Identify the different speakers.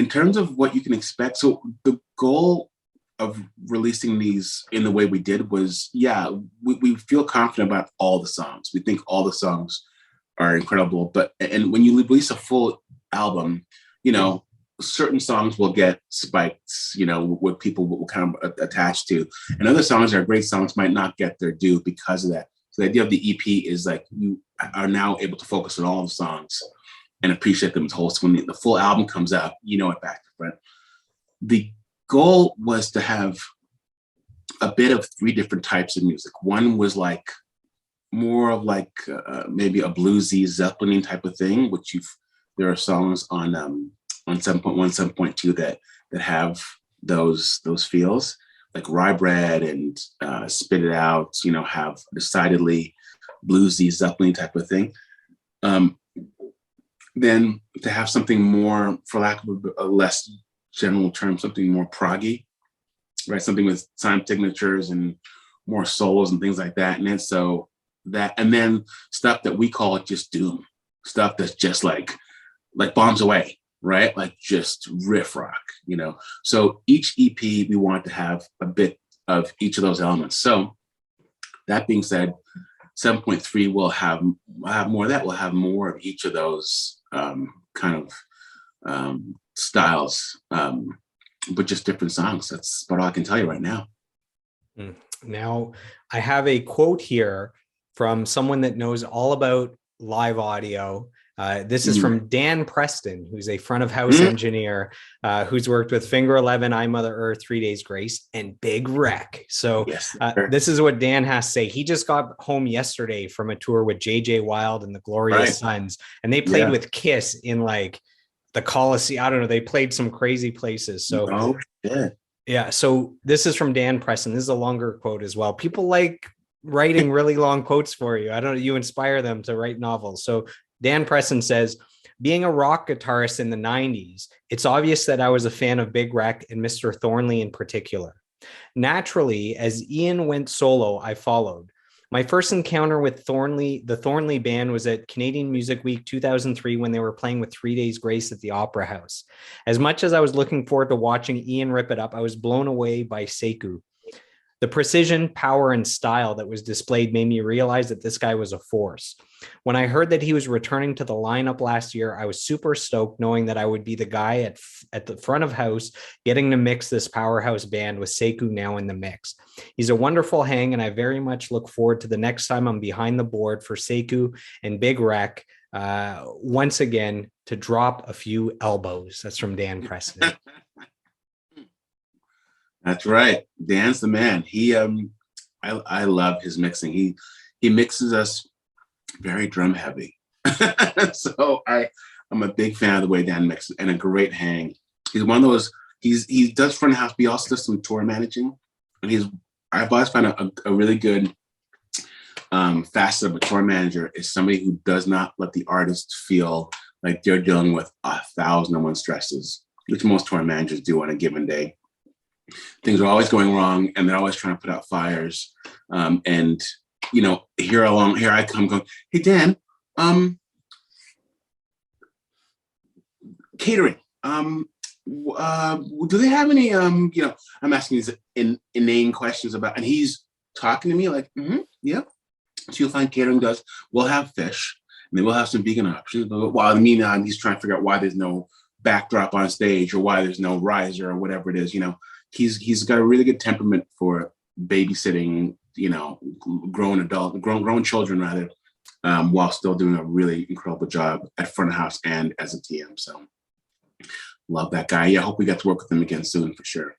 Speaker 1: in terms of what you can expect, so the goal of releasing these in the way we did was, yeah, we feel confident about all the songs. We think all the songs are incredible, but and when you release a full album, you know, certain songs will get spikes, you know, what people will kind of attach to, and other songs that are great songs might not get their due because of that. So the idea of the EP is like you are now able to focus on all the songs and appreciate them as whole. So when the full album comes out, you know it back to front. The goal was to have a bit of three different types of music. One was like more of like maybe a bluesy Zeppelin type of thing, which there are songs on 7.1, 7.2 that have those feels, like Rye Bread and Spit It Out, you know, have decidedly bluesy Zeppelin type of thing. Then to have something more, for lack of a less general term, something more proggy, right? Something with time signatures and more solos and things like that. And then so that, and then stuff that we call just doom, stuff that's just like Bombs Away, right? Like just riff rock, you know? So each EP, we want to have a bit of each of those elements. So that being said, 7.3 will have more of that. We'll have more of each of those kind of styles, but just different songs. That's about all I can tell you right now.
Speaker 2: Now, I have a quote here from someone that knows all about live audio. This is from Dan Preston, who's a front of house engineer, who's worked with Finger 11, I Mother Earth, 3 Days Grace, and Big Wreck. So
Speaker 1: yes,
Speaker 2: this is what Dan has to say. He just got home yesterday from a tour with JJ Wild and the Glorious Sons, and they played with Kiss in like the Coliseum. I don't know. They played some crazy places. So yeah. So this is from Dan Preston. This is a longer quote as well. People like writing really long quotes for you. I don't know. You inspire them to write novels. So Dan Preston says, being a rock guitarist in the 90s, it's obvious that I was a fan of Big Wreck and Mr. Thornley in particular. Naturally, as Ian went solo, I followed. My first encounter with the Thornley band was at Canadian Music Week 2003 when they were playing with 3 Days Grace at the Opera House. As much as I was looking forward to watching Ian rip it up, I was blown away by Sekou. The precision, power, and style that was displayed made me realize that this guy was a force. When I heard that he was returning to the lineup last year, I was super stoked knowing that I would be the guy at the front of house getting to mix this powerhouse band with Sekou now in the mix. He's a wonderful hang, and I very much look forward to the next time I'm behind the board for Sekou and Big Wreck once again to drop a few elbows. That's from Dan Preston.
Speaker 1: That's right. Dan's the man. I love his mixing. He mixes us very drum heavy. So I'm a big fan of the way Dan mixes, and a great hang. He's one of those, he does front of house, but he also does some tour managing. And I've always found a really good facet of a tour manager is somebody who does not let the artist feel like they're dealing with 1,001 stresses, which most tour managers do on a given day. Things are always going wrong, and they're always trying to put out fires. And you know, here I come going, hey Dan, catering. Do they have any? You know, I'm asking these inane questions about, and he's talking to me like, yeah. So you'll find catering does. We'll have fish, and then we'll have some vegan options. But while in the meantime, he's trying to figure out why there's no backdrop on stage or why there's no riser or whatever it is. You know. He's got a really good temperament for babysitting, you know, grown children rather, while still doing a really incredible job at front of house and as a TM. So love that guy. Yeah, I hope we get to work with him again soon for sure.